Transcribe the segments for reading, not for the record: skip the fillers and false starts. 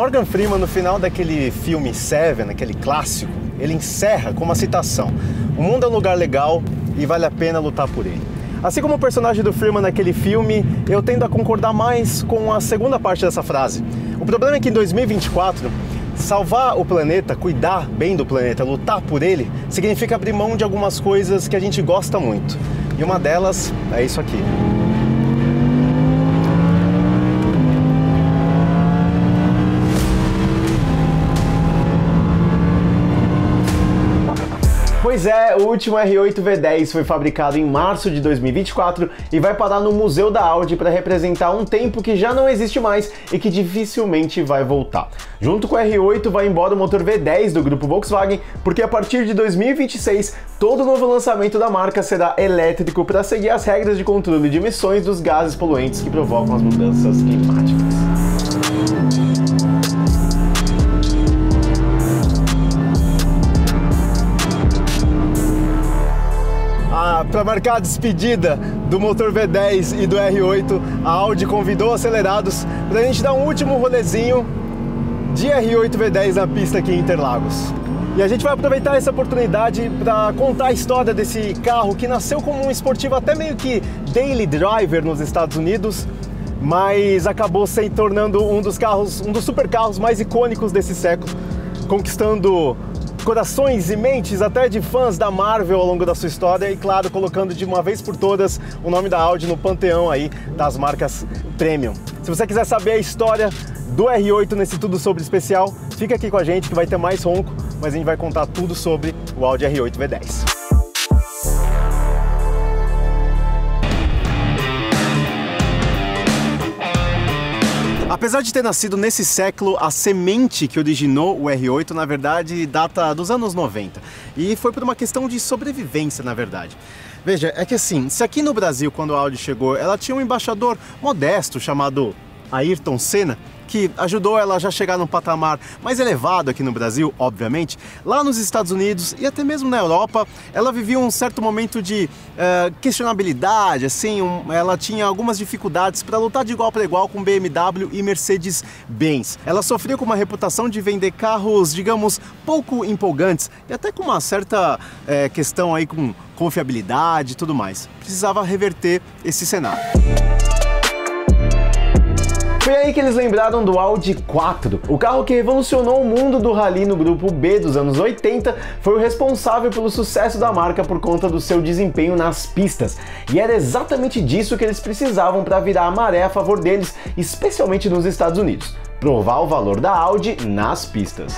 Morgan Freeman, no final daquele filme Seven, aquele clássico, ele encerra com uma citação: "O mundo é um lugar legal e vale a pena lutar por ele." Assim como o personagem do Freeman naquele filme, eu tendo a concordar mais com a segunda parte dessa frase. O problema é que em 2024, salvar o planeta, cuidar bem do planeta, lutar por ele, significa abrir mão de algumas coisas que a gente gosta muito. E uma delas é isso aqui. Pois é, o último R8 V10 foi fabricado em março de 2024 e vai parar no Museu da Audi para representar um tempo que já não existe mais e que dificilmente vai voltar. Junto com o R8 vai embora o motor V10 do grupo Volkswagen, porque a partir de 2026 todo novo lançamento da marca será elétrico para seguir as regras de controle de emissões dos gases poluentes que provocam as mudanças climáticas. Para marcar a despedida do motor V10 e do R8, a Audi convidou acelerados para a gente dar um último rolezinho de R8 V10 na pista aqui em Interlagos. E a gente vai aproveitar essa oportunidade para contar a história desse carro que nasceu como um esportivo até meio que daily driver nos Estados Unidos, mas acabou se tornando um dos supercarros mais icônicos desse século, conquistando corações e mentes até de fãs da Marvel ao longo da sua história e, claro, colocando de uma vez por todas o nome da Audi no panteão aí das marcas premium. Se você quiser saber a história do R8 nesse Tudo Sobre especial, fica aqui com a gente que vai ter mais ronco, mas a gente vai contar tudo sobre o Audi R8 V10. Apesar de ter nascido nesse século, a semente que originou o R8, na verdade, data dos anos 90. E foi por uma questão de sobrevivência, na verdade. Veja, é que assim, se aqui no Brasil, quando a Audi chegou, ela tinha um embaixador modesto chamado Ayrton Senna, que ajudou ela a já chegar num patamar mais elevado aqui no Brasil, obviamente. Lá nos Estados Unidos e até mesmo na Europa, ela vivia um certo momento de questionabilidade, assim, ela tinha algumas dificuldades para lutar de igual para igual com BMW e Mercedes-Benz. Ela sofria com uma reputação de vender carros, digamos, pouco empolgantes e até com uma certa questão aí com confiabilidade e tudo mais. Precisava reverter esse cenário. Foi aí que eles lembraram do Audi 4. O carro que revolucionou o mundo do rally no grupo B dos anos 80 foi o responsável pelo sucesso da marca por conta do seu desempenho nas pistas. E era exatamente disso que eles precisavam para virar a maré a favor deles, especialmente nos Estados Unidos: provar o valor da Audi nas pistas.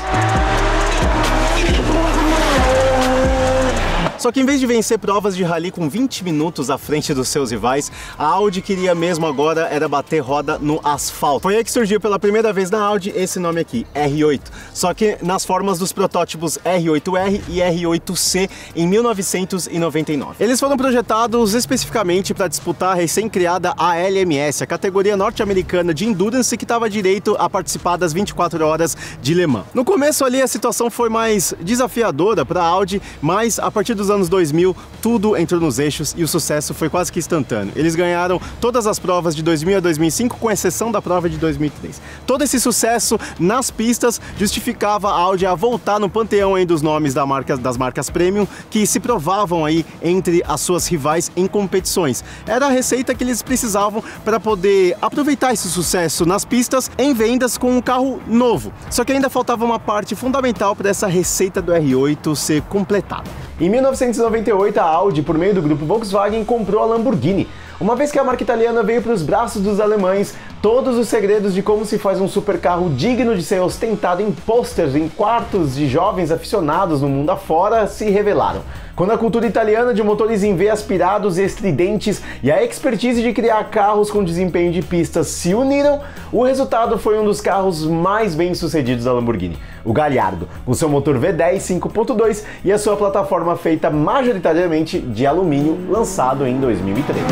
Só que em vez de vencer provas de rally com 20 minutos à frente dos seus rivais, a Audi queria mesmo agora era bater roda no asfalto. Foi aí que surgiu pela primeira vez na Audi esse nome aqui, R8. Só que nas formas dos protótipos R8R e R8C em 1999. Eles foram projetados especificamente para disputar a recém-criada ALMS, a categoria norte-americana de Endurance, que dava direito a participar das 24 horas de Le Mans. No começo ali a situação foi mais desafiadora para a Audi, mas a partir dos anos 2000, tudo entrou nos eixos e o sucesso foi quase que instantâneo. Eles ganharam todas as provas de 2000 a 2005, com exceção da prova de 2003. Todo esse sucesso nas pistas justificava a Audi a voltar no panteão aí dos nomes das marcas premium, que se provavam aí entre as suas rivais em competições. Era a receita que eles precisavam para poder aproveitar esse sucesso nas pistas em vendas com um carro novo. Só que ainda faltava uma parte fundamental para essa receita do R8 ser completada. Em 1998, a Audi, por meio do grupo Volkswagen, comprou a Lamborghini. Uma vez que a marca italiana veio para os braços dos alemães, todos os segredos de como se faz um supercarro digno de ser ostentado em posters em quartos de jovens aficionados no mundo afora se revelaram. Quando a cultura italiana de motores em V aspirados e estridentes e a expertise de criar carros com desempenho de pistas se uniram, o resultado foi um dos carros mais bem-sucedidos da Lamborghini, o Gallardo, com seu motor V10 5.2 e a sua plataforma feita majoritariamente de alumínio, lançado em 2003.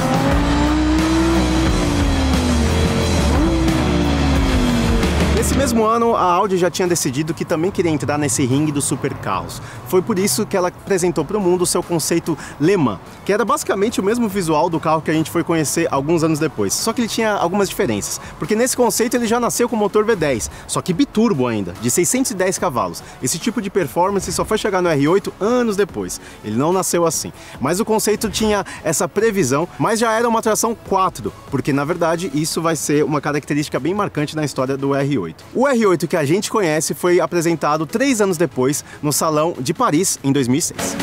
Nesse mesmo ano, a Audi já tinha decidido que também queria entrar nesse ringue dos supercarros. Foi por isso que ela apresentou para o mundo o seu conceito Le Mans, que era basicamente o mesmo visual do carro que a gente foi conhecer alguns anos depois. Só que ele tinha algumas diferenças, porque nesse conceito ele já nasceu com motor V10, só que biturbo ainda, de 610 cavalos. Esse tipo de performance só foi chegar no R8 anos depois. Ele não nasceu assim. Mas o conceito tinha essa previsão, mas já era uma tração 4, porque na verdade isso vai ser uma característica bem marcante na história do R8. O R8 que a gente conhece foi apresentado 3 anos depois no Salão de Paris, em 2006.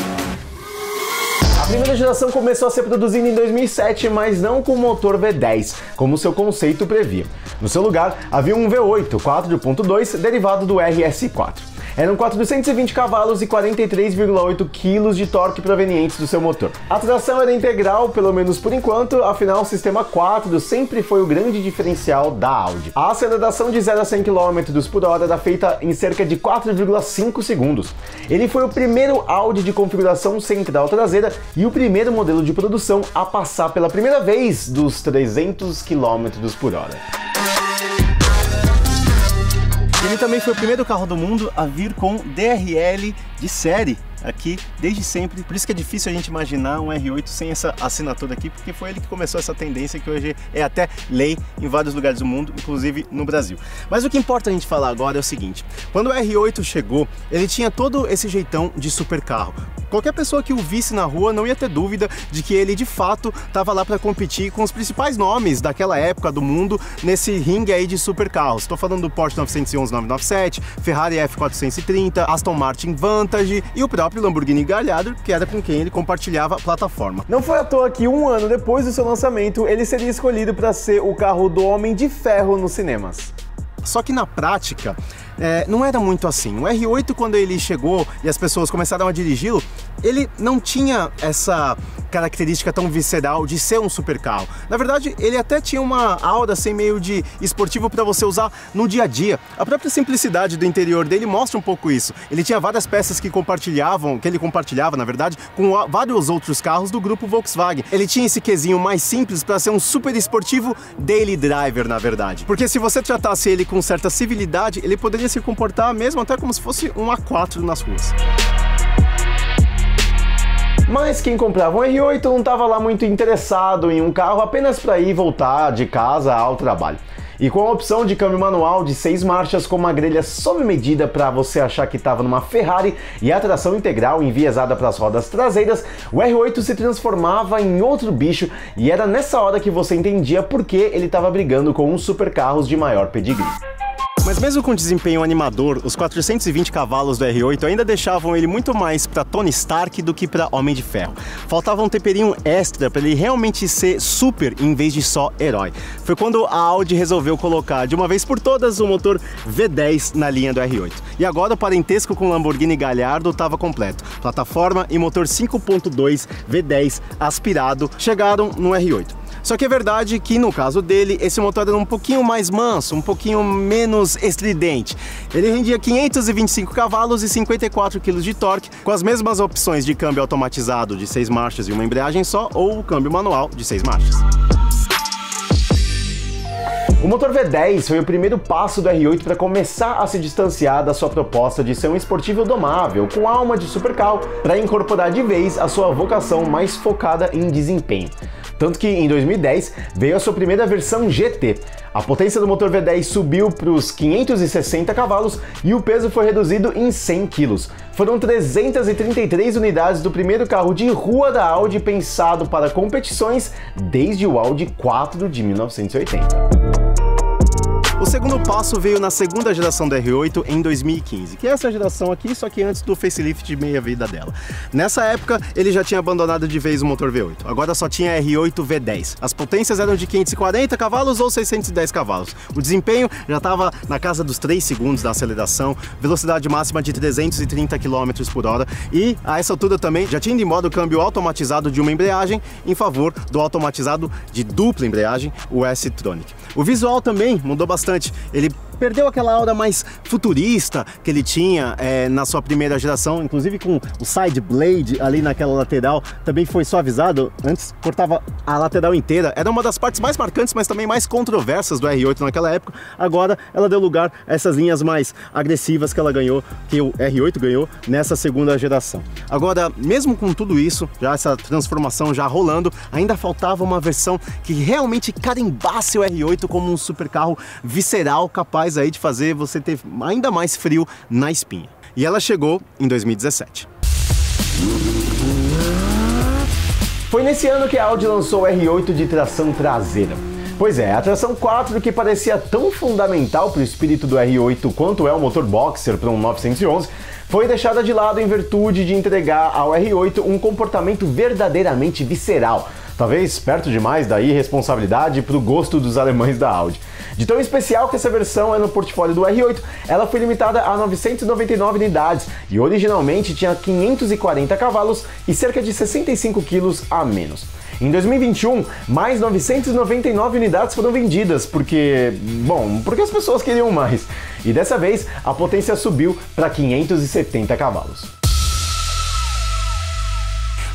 A primeira geração começou a ser produzida em 2007, mas não com motor V10, como seu conceito previa. No seu lugar, havia um V8 4.2 derivado do RS4. Eram 420 cavalos e 43,8 kg de torque provenientes do seu motor. A tração era integral, pelo menos por enquanto, afinal o sistema 4 sempre foi o grande diferencial da Audi. A aceleração de 0 a 100 km por hora era feita em cerca de 4,5 segundos. Ele foi o primeiro Audi de configuração central traseira e o primeiro modelo de produção a passar pela primeira vez dos 300 km por hora. Ele também foi o primeiro carro do mundo a vir com DRL de série aqui desde sempre, por isso que é difícil a gente imaginar um R8 sem essa assinatura aqui, porque foi ele que começou essa tendência que hoje é até lei em vários lugares do mundo, inclusive no Brasil. Mas o que importa a gente falar agora é o seguinte: quando o R8 chegou, ele tinha todo esse jeitão de supercarro. Qualquer pessoa que o visse na rua não ia ter dúvida de que ele de fato estava lá para competir com os principais nomes daquela época do mundo nesse ringue aí de supercarros. Estou falando do Porsche 911 997, Ferrari F430, Aston Martin Vantage e o próprio Lamborghini Gallardo, que era com quem ele compartilhava a plataforma. Não foi à toa que um ano depois do seu lançamento, ele seria escolhido para ser o carro do Homem de Ferro nos cinemas. Só que na prática, não era muito assim. O R8, quando ele chegou e as pessoas começaram a dirigi-lo, ele não tinha essa característica tão visceral de ser um supercarro. Na verdade, ele até tinha uma aura assim meio de esportivo para você usar no dia a dia. A própria simplicidade do interior dele mostra um pouco isso. Ele tinha várias peças que ele compartilhava, na verdade, com vários outros carros do grupo Volkswagen. Ele tinha esse quesinho mais simples para ser um super esportivo daily driver, na verdade. Porque se você tratasse ele com certa civilidade, ele poderia se comportar mesmo até como se fosse um A4 nas ruas. Mas quem comprava um R8 não estava lá muito interessado em um carro apenas para ir e voltar de casa ao trabalho. E com a opção de câmbio manual de 6 marchas com uma grelha sob medida para você achar que estava numa Ferrari e a tração integral enviesada para as rodas traseiras, o R8 se transformava em outro bicho e era nessa hora que você entendia por que ele estava brigando com uns supercarros de maior pedigree. Mas mesmo com desempenho animador, os 420 cavalos do R8 ainda deixavam ele muito mais para Tony Stark do que para Homem de Ferro. Faltava um temperinho extra para ele realmente ser super em vez de só herói. Foi quando a Audi resolveu colocar de uma vez por todas o motor V10 na linha do R8. E agora o parentesco com o Lamborghini Gallardo estava completo. Plataforma e motor 5.2 V10 aspirado chegaram no R8. Só que é verdade que no caso dele, esse motor era um pouquinho mais manso, um pouquinho menos estridente. Ele rendia 525 cavalos e 54 kg de torque, com as mesmas opções de câmbio automatizado de 6 marchas e uma embreagem só, ou o câmbio manual de 6 marchas. O motor V10 foi o primeiro passo do R8 para começar a se distanciar da sua proposta de ser um esportivo domável, com alma de supercarro, para incorporar de vez a sua vocação mais focada em desempenho. Tanto que em 2010 veio a sua primeira versão GT. A potência do motor V10 subiu para os 560 cavalos e o peso foi reduzido em 100 kg. Foram 333 unidades do primeiro carro de rua da Audi pensado para competições desde o Audi 4 de 1980. O segundo passo veio na segunda geração do R8 em 2015, que é essa geração aqui, só que antes do facelift de meia vida dela. Nessa época, ele já tinha abandonado de vez o motor V8, agora só tinha R8 V10. As potências eram de 540 cavalos ou 610 cavalos. O desempenho já estava na casa dos 3 segundos da aceleração, velocidade máxima de 330 km por hora e, a essa altura também, já tinha ido embora o câmbio automatizado de uma embreagem em favor do automatizado de dupla embreagem, o S-Tronic. O visual também mudou bastante. Ele perdeu aquela aura mais futurista que ele tinha na sua primeira geração, inclusive com o side blade ali naquela lateral, também foi suavizado. Antes cortava a lateral inteira, era uma das partes mais marcantes, mas também mais controversas do R8 naquela época. Agora ela deu lugar a essas linhas mais agressivas que ela ganhou, que o R8 ganhou nessa segunda geração. Agora, mesmo com tudo isso, já essa transformação já rolando, ainda faltava uma versão que realmente carimbasse o R8 como um supercarro visceral, capaz aí de fazer você ter ainda mais frio na espinha. E ela chegou em 2017. Foi nesse ano que a Audi lançou o R8 de tração traseira. Pois é, a tração 4, que parecia tão fundamental para o espírito do R8 quanto é o motor boxer para um 911, foi deixada de lado em virtude de entregar ao R8 um comportamento verdadeiramente visceral, talvez perto demais da irresponsabilidade para o gosto dos alemães da Audi. De tão especial que essa versão é no portfólio do R8, ela foi limitada a 999 unidades e originalmente tinha 540 cavalos e cerca de 65 quilos a menos. Em 2021, mais 999 unidades foram vendidas porque as pessoas queriam mais. E dessa vez, a potência subiu para 570 cavalos.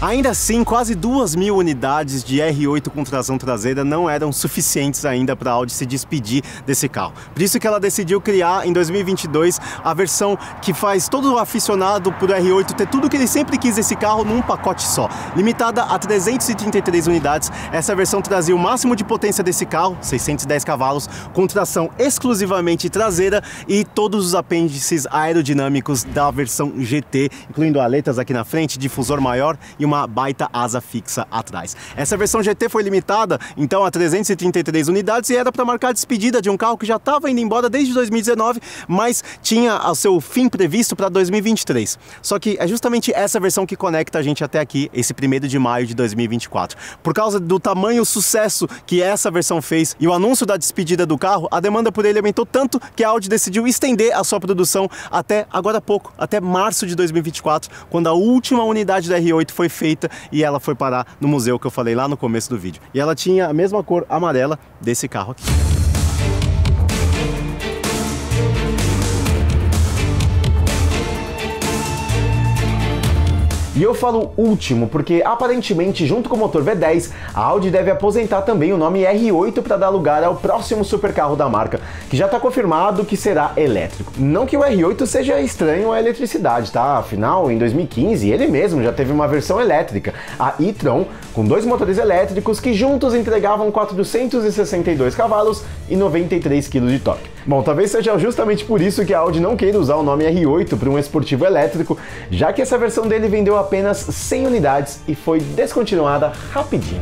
Ainda assim, quase 2.000 unidades de R8 com tração traseira não eram suficientes ainda para a Audi se despedir desse carro. Por isso que ela decidiu criar em 2022 a versão que faz todo o aficionado por R8 ter tudo que ele sempre quis desse carro num pacote só. Limitada a 333 unidades, essa versão trazia o máximo de potência desse carro, 610 cavalos, com tração exclusivamente traseira e todos os apêndices aerodinâmicos da versão GT, incluindo aletas aqui na frente, difusor maior e uma baita asa fixa atrás. Essa versão GT foi limitada então a 333 unidades e era para marcar a despedida de um carro que já estava indo embora desde 2019, mas tinha o seu fim previsto para 2023. Só que é justamente essa versão que conecta a gente até aqui, esse 1º de maio de 2024. Por causa do tamanho sucesso que essa versão fez e o anúncio da despedida do carro, a demanda por ele aumentou tanto que a Audi decidiu estender a sua produção até agora há pouco, até março de 2024, quando a última unidade da R8 foi feita e ela foi parar no museu que eu falei lá no começo do vídeo. E ela tinha a mesma cor amarela desse carro aqui. E eu falo último porque, aparentemente, junto com o motor V10, a Audi deve aposentar também o nome R8 para dar lugar ao próximo supercarro da marca, que já está confirmado que será elétrico. Não que o R8 seja estranho à eletricidade, tá? Afinal, em 2015, ele mesmo já teve uma versão elétrica, a e-tron, com 2 motores elétricos que juntos entregavam 462 cavalos e 93 kg de torque. Bom, talvez seja justamente por isso que a Audi não queira usar o nome R8 para um esportivo elétrico, já que essa versão dele vendeu apenas 100 unidades e foi descontinuada rapidinho.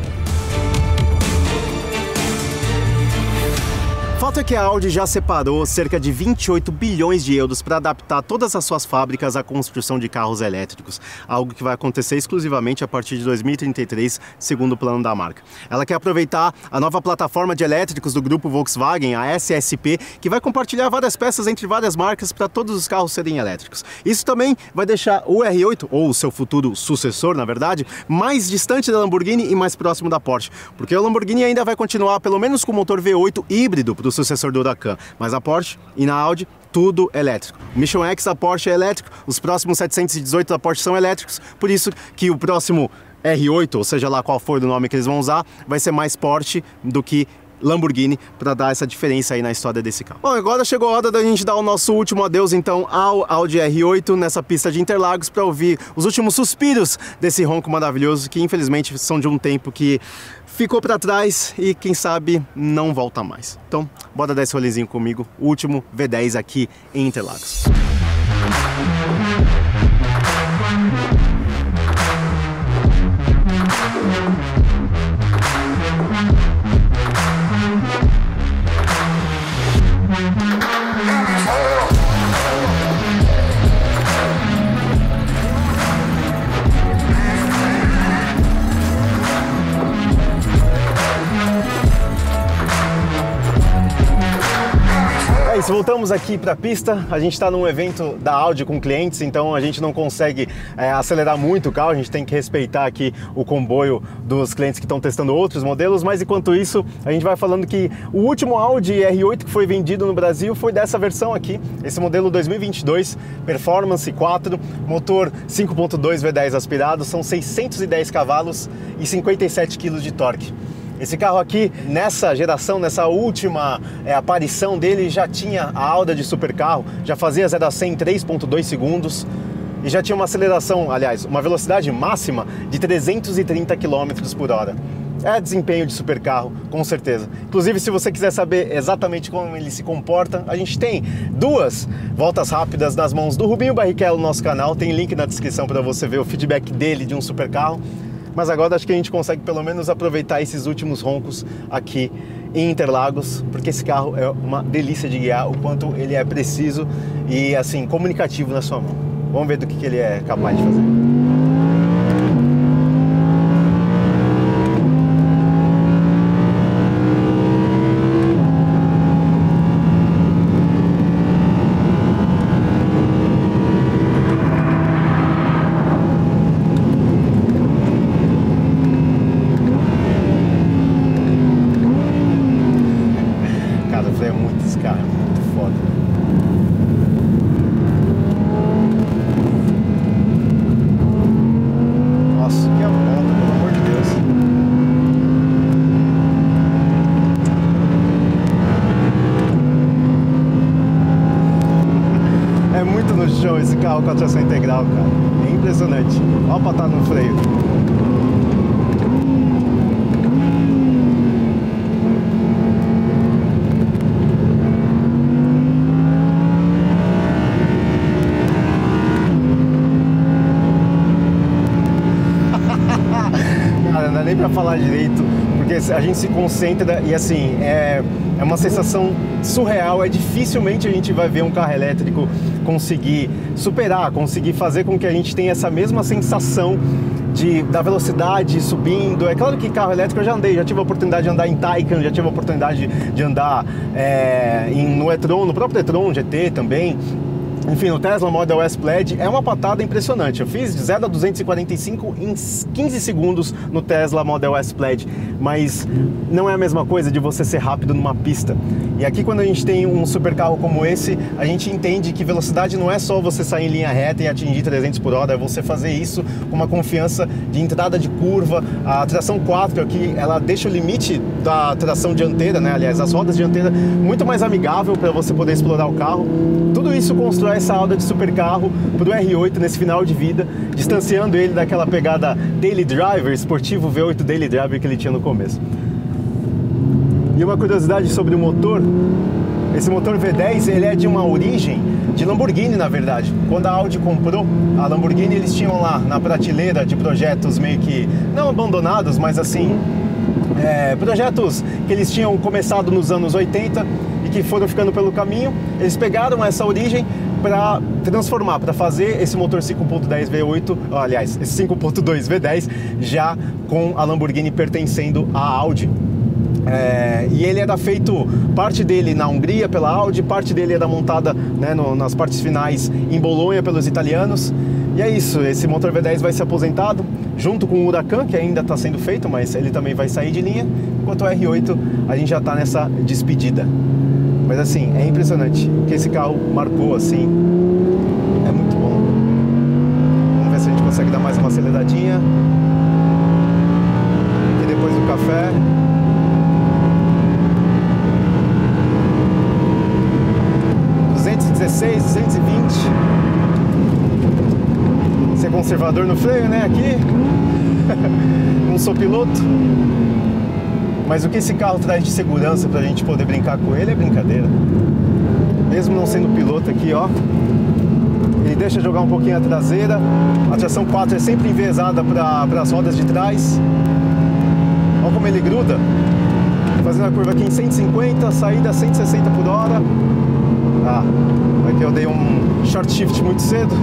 Fato é que a Audi já separou cerca de 28 bilhões de euros para adaptar todas as suas fábricas à construção de carros elétricos, algo que vai acontecer exclusivamente a partir de 2033, segundo o plano da marca. Ela quer aproveitar a nova plataforma de elétricos do grupo Volkswagen, a SSP, que vai compartilhar várias peças entre várias marcas para todos os carros serem elétricos. Isso também vai deixar o R8, ou o seu futuro sucessor, na verdade, mais distante da Lamborghini e mais próximo da Porsche, porque o Lamborghini ainda vai continuar pelo menos com o motor V8 híbrido para o sucessor do Huracan, mas a Porsche e na Audi tudo elétrico. O Mission X da Porsche é elétrico, os próximos 718 da Porsche são elétricos, por isso que o próximo R8, ou seja lá qual for o nome que eles vão usar, vai ser mais Porsche do que Lamborghini, para dar essa diferença aí na história desse carro. Bom, agora chegou a hora da gente dar o nosso último adeus então ao Audi R8 nessa pista de Interlagos para ouvir os últimos suspiros desse ronco maravilhoso que infelizmente são de um tempo que ficou para trás e quem sabe não volta mais. Então, bora dar esse rolezinho comigo, o último V10 aqui em Interlagos. isso, voltamos aqui para a pista. A gente está num evento da Audi com clientes, então a gente não consegue acelerar muito o carro, a gente tem que respeitar aqui o comboio dos clientes que estão testando outros modelos, mas enquanto isso a gente vai falando que o último Audi R8 que foi vendido no Brasil foi dessa versão aqui, esse modelo 2022, Performance 4, motor 5.2 V10 aspirado, são 610 cavalos e 57 kg de torque. Esse carro aqui, nessa geração, nessa última aparição dele, já tinha a Auda de supercarro, já fazia 0 a 100 em 3.2 segundos e já tinha uma aceleração, aliás, uma velocidade máxima de 330 km por hora. É desempenho de supercarro, com certeza. Inclusive, se você quiser saber exatamente como ele se comporta, a gente tem 2 voltas rápidas nas mãos do Rubinho Barrichello no nosso canal, tem link na descrição para você ver o feedback dele de um supercarro. Mas agora acho que a gente consegue pelo menos aproveitar esses últimos roncos aqui em Interlagos, porque esse carro é uma delícia de guiar, o quanto ele é preciso e assim comunicativo na sua mão. Vamos ver do que ele é capaz de fazer. Esse carro com a tração integral, cara, é impressionante. Olha a patada no freio. Cara, não dá nem pra falar direito, porque a gente se concentra e assim, é uma sensação surreal, dificilmente a gente vai ver um carro elétrico conseguir superar, conseguir fazer com que a gente tenha essa mesma sensação da velocidade subindo. É claro que carro elétrico eu já andei, já tive a oportunidade de andar em Taycan, já tive a oportunidade de andar no e-tron, no próprio e-tron GT também. Enfim, o Tesla Model S Plaid é uma patada impressionante. Eu fiz de 0 a 245 em 15 segundos no Tesla Model S Plaid, mas não é a mesma coisa de você ser rápido numa pista. E aqui, quando a gente tem um supercarro como esse, a gente entende que velocidade não é só você sair em linha reta e atingir 300 por hora, é você fazer isso com uma confiança de entrada de curva. A tração 4 aqui, ela deixa o limite da tração dianteira, né? Aliás, as rodas dianteiras muito mais amigável para você poder explorar o carro. Tudo isso constrói essa Auda de supercarro para o R8 nesse final de vida, distanciando ele daquela pegada Daily Driver, esportivo V8 Daily Driver que ele tinha no começo. E uma curiosidade sobre o motor, esse motor V10 ele é de uma origem de Lamborghini, na verdade. Quando a Audi comprou a Lamborghini, eles tinham lá na prateleira de projetos meio que, não abandonados, mas assim, projetos que eles tinham começado nos anos 80 e que foram ficando pelo caminho. Eles pegaram essa origem para transformar, para fazer esse motor 5.10 V8, aliás, esse 5.2 V10 já com a Lamborghini pertencendo à Audi. E ele era feito, parte dele na Hungria pela Audi, parte dele era montada, né, nas partes finais em Bolonha pelos italianos. E é isso, esse motor V10 vai ser aposentado junto com o Huracan, que ainda está sendo feito, mas ele também vai sair de linha, enquanto o R8 a gente já está nessa despedida. Mas assim, é impressionante o que esse carro marcou, assim, é muito bom. Vamos ver se a gente consegue dar mais uma aceleradinha. E depois do café. ...216, 220. Ser conservador no freio, né, aqui. Não sou piloto. Mas o que esse carro traz de segurança pra gente poder brincar com ele é brincadeira. Mesmo não sendo piloto aqui, ó, ele deixa jogar um pouquinho a traseira. A tração 4 é sempre enviesada para as rodas de trás. Olha como ele gruda. Fazendo a curva aqui em 150, saída 160 por hora. Aqui eu dei um short shift muito cedo.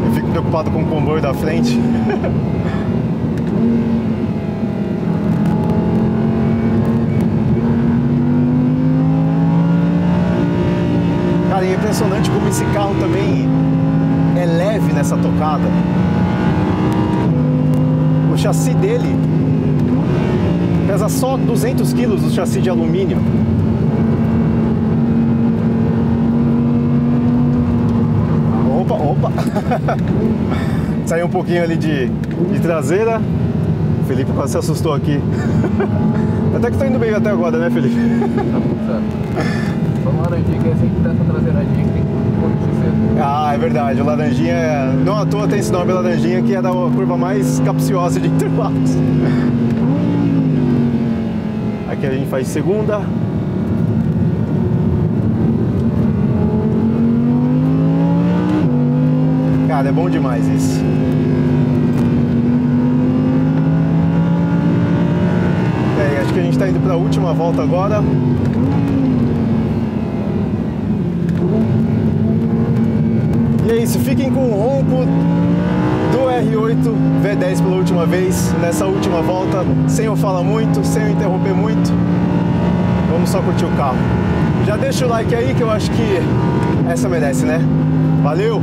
Eu fico preocupado com o comboio da frente. impressionante como esse carro também é leve nessa tocada. O chassi dele pesa só 200 quilos, o chassi de alumínio. Opa! Saiu um pouquinho ali de traseira. O Felipe quase se assustou aqui. Até que tá indo bem até agora, né, Felipe? Só uma laranjinha que é sempre dessa traseiradinha que tem que corrigir cedo. Ah, é verdade. O Laranjinha, não à toa tem esse nome, Laranjinha, que é da curva mais capciosa de Interlagos. Aqui a gente faz segunda. Cara, é bom demais isso. Acho que a gente está indo para a última volta agora. E é isso, fiquem com o ronco do R8 V10 pela última vez, nessa última volta, sem eu falar muito, sem eu interromper muito. Vamos só curtir o carro. Já deixa o like aí que eu acho que essa merece, né? Valeu!